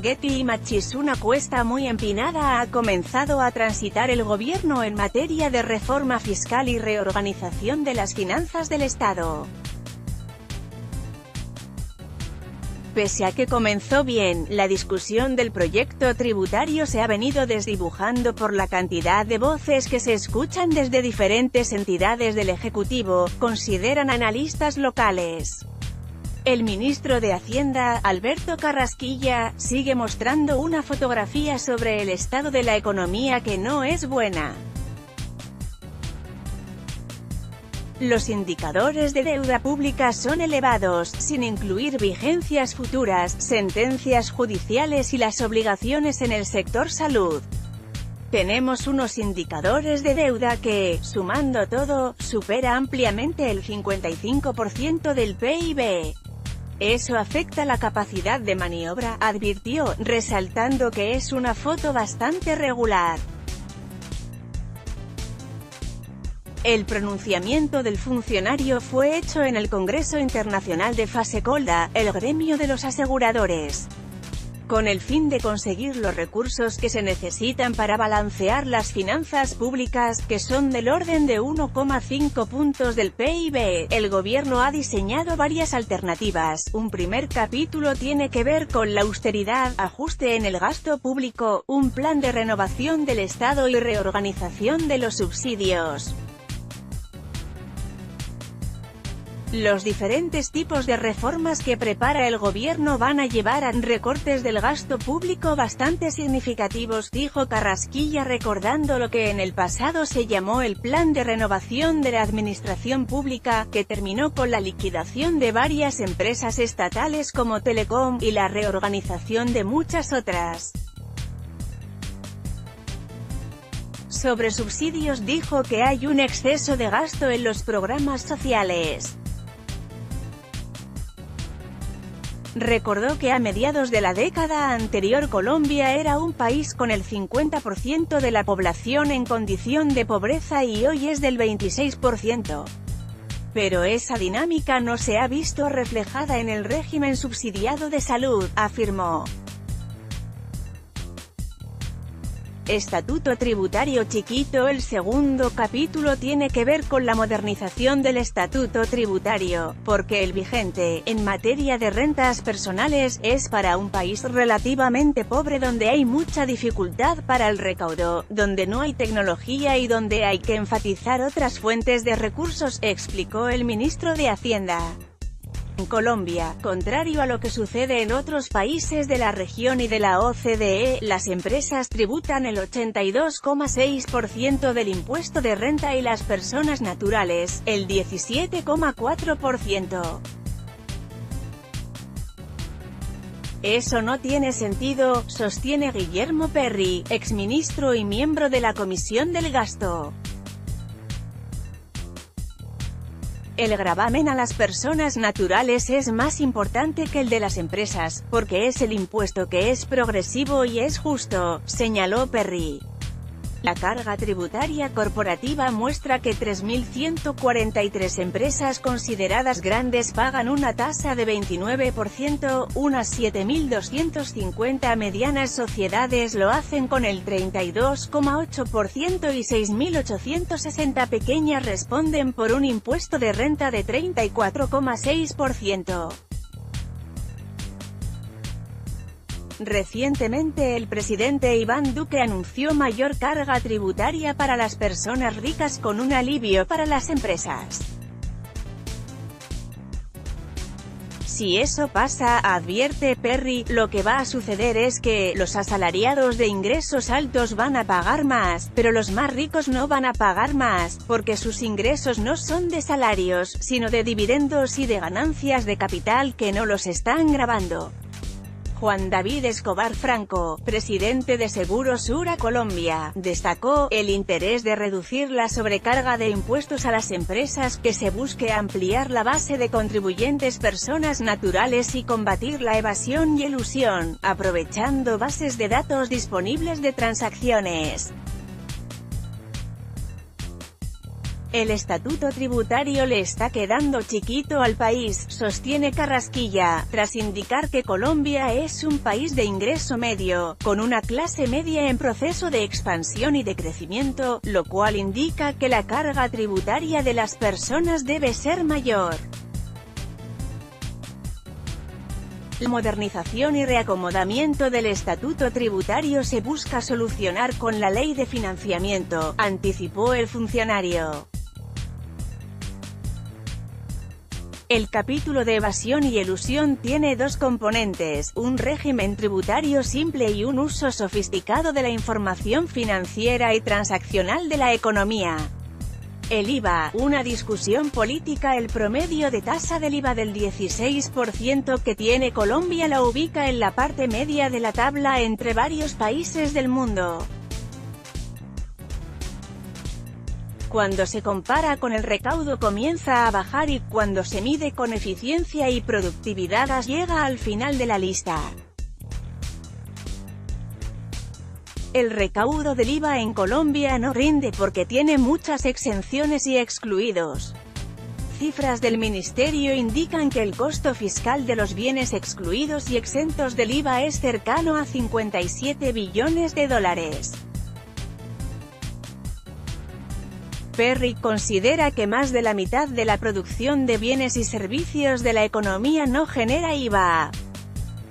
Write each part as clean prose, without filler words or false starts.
Getty Images. Una cuesta muy empinada ha comenzado a transitar el gobierno en materia de reforma fiscal y reorganización de las finanzas del Estado. Pese a que comenzó bien, la discusión del proyecto tributario se ha venido desdibujando por la cantidad de voces que se escuchan desde diferentes entidades del Ejecutivo, consideran analistas locales. El ministro de Hacienda, Alberto Carrasquilla, sigue mostrando una fotografía sobre el estado de la economía que no es buena. Los indicadores de deuda pública son elevados, sin incluir vigencias futuras, sentencias judiciales y las obligaciones en el sector salud. Tenemos unos indicadores de deuda que, sumando todo, supera ampliamente el 55% del PIB. Eso afecta la capacidad de maniobra, advirtió, resaltando que es una foto bastante regular. El pronunciamiento del funcionario fue hecho en el Congreso Internacional de Fasecolda, el gremio de los aseguradores, con el fin de conseguir los recursos que se necesitan para balancear las finanzas públicas, que son del orden de 1,5 puntos del PIB. El gobierno ha diseñado varias alternativas. Un primer capítulo tiene que ver con la austeridad, ajuste en el gasto público, un plan de renovación del Estado y reorganización de los subsidios. Los diferentes tipos de reformas que prepara el gobierno van a llevar a recortes del gasto público bastante significativos, dijo Carrasquilla, recordando lo que en el pasado se llamó el Plan de Renovación de la Administración Pública, que terminó con la liquidación de varias empresas estatales como Telecom, y la reorganización de muchas otras. Sobre subsidios dijo que hay un exceso de gasto en los programas sociales. Recordó que a mediados de la década anterior Colombia era un país con el 50% de la población en condición de pobreza y hoy es del 26%. Pero esa dinámica no se ha visto reflejada en el régimen subsidiado de salud, afirmó. Estatuto tributario chiquito. El segundo capítulo tiene que ver con la modernización del estatuto tributario, porque el vigente, en materia de rentas personales, es para un país relativamente pobre donde hay mucha dificultad para el recaudo, donde no hay tecnología y donde hay que enfatizar otras fuentes de recursos, explicó el ministro de Hacienda. En Colombia, contrario a lo que sucede en otros países de la región y de la OCDE, las empresas tributan el 82,6% del impuesto de renta y las personas naturales, el 17,4%. Eso no tiene sentido, sostiene Guillermo Perry, exministro y miembro de la Comisión del Gasto. El gravamen a las personas naturales es más importante que el de las empresas, porque es el impuesto que es progresivo y es justo, señaló Perry. La carga tributaria corporativa muestra que 3.143 empresas consideradas grandes pagan una tasa de 29%, unas 7.250 medianas sociedades lo hacen con el 32,8% y 6.860 pequeñas responden por un impuesto de renta de 34,6%. Recientemente el presidente Iván Duque anunció mayor carga tributaria para las personas ricas con un alivio para las empresas. Si eso pasa, advierte Perry, lo que va a suceder es que los asalariados de ingresos altos van a pagar más, pero los más ricos no van a pagar más, porque sus ingresos no son de salarios, sino de dividendos y de ganancias de capital que no los están gravando. Juan David Escobar Franco, presidente de Seguros-Sura Colombia, destacó el interés de reducir la sobrecarga de impuestos a las empresas, que se busque ampliar la base de contribuyentes personas naturales y combatir la evasión y elusión, aprovechando bases de datos disponibles de transacciones. El estatuto tributario le está quedando chiquito al país, sostiene Carrasquilla, tras indicar que Colombia es un país de ingreso medio, con una clase media en proceso de expansión y de crecimiento, lo cual indica que la carga tributaria de las personas debe ser mayor. La modernización y reacomodamiento del estatuto tributario se busca solucionar con la ley de financiamiento, anticipó el funcionario. El capítulo de evasión y elusión tiene dos componentes, un régimen tributario simple y un uso sofisticado de la información financiera y transaccional de la economía. El IVA, una discusión política. El promedio de tasa del IVA del 16% que tiene Colombia la ubica en la parte media de la tabla entre varios países del mundo. Cuando se compara con el recaudo comienza a bajar y cuando se mide con eficiencia y productividad llega al final de la lista. El recaudo del IVA en Colombia no rinde porque tiene muchas exenciones y excluidos. Cifras del ministerio indican que el costo fiscal de los bienes excluidos y exentos del IVA es cercano a 57 billones de dólares. Perry considera que más de la mitad de la producción de bienes y servicios de la economía no genera IVA.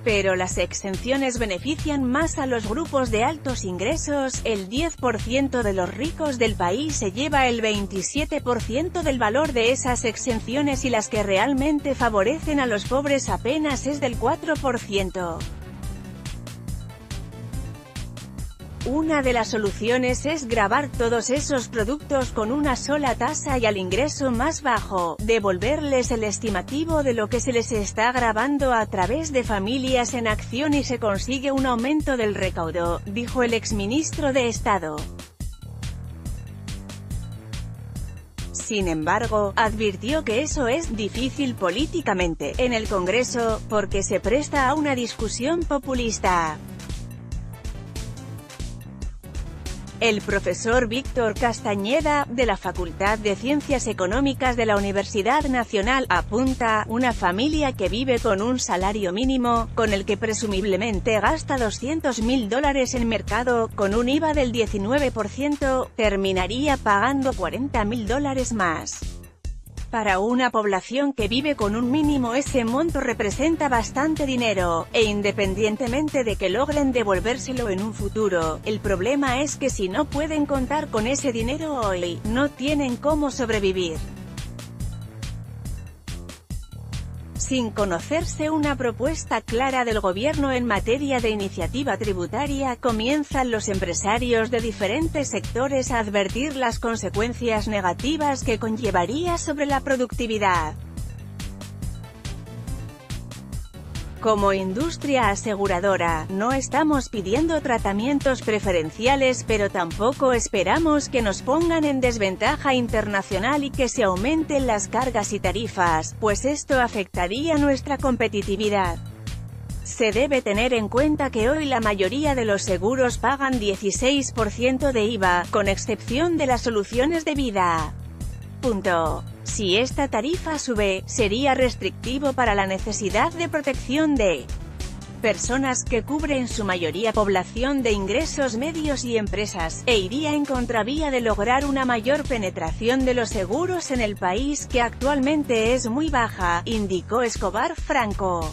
Pero las exenciones benefician más a los grupos de altos ingresos, el 10% de los ricos del país se lleva el 27% del valor de esas exenciones y las que realmente favorecen a los pobres apenas es del 4%. Una de las soluciones es gravar todos esos productos con una sola tasa y al ingreso más bajo, devolverles el estimativo de lo que se les está gravando a través de Familias en Acción y se consigue un aumento del recaudo, dijo el exministro de Estado. Sin embargo, advirtió que eso es difícil políticamente en el Congreso, porque se presta a una discusión populista. El profesor Víctor Castañeda, de la Facultad de Ciencias Económicas de la Universidad Nacional, apunta, una familia que vive con un salario mínimo, con el que presumiblemente gasta $200.000 en mercado, con un IVA del 19%, terminaría pagando $40.000 más. Para una población que vive con un mínimo ese monto representa bastante dinero, e independientemente de que logren devolvérselo en un futuro, el problema es que si no pueden contar con ese dinero hoy, no tienen cómo sobrevivir. Sin conocerse una propuesta clara del gobierno en materia de iniciativa tributaria, comienzan los empresarios de diferentes sectores a advertir las consecuencias negativas que conllevaría sobre la productividad. Como industria aseguradora, no estamos pidiendo tratamientos preferenciales pero tampoco esperamos que nos pongan en desventaja internacional y que se aumenten las cargas y tarifas, pues esto afectaría nuestra competitividad. Se debe tener en cuenta que hoy la mayoría de los seguros pagan 16% de IVA, con excepción de las soluciones de vida. Si esta tarifa sube, sería restrictivo para la necesidad de protección de personas que cubre en su mayoría población de ingresos medios y empresas, e iría en contravía de lograr una mayor penetración de los seguros en el país que actualmente es muy baja, indicó Escobar Franco.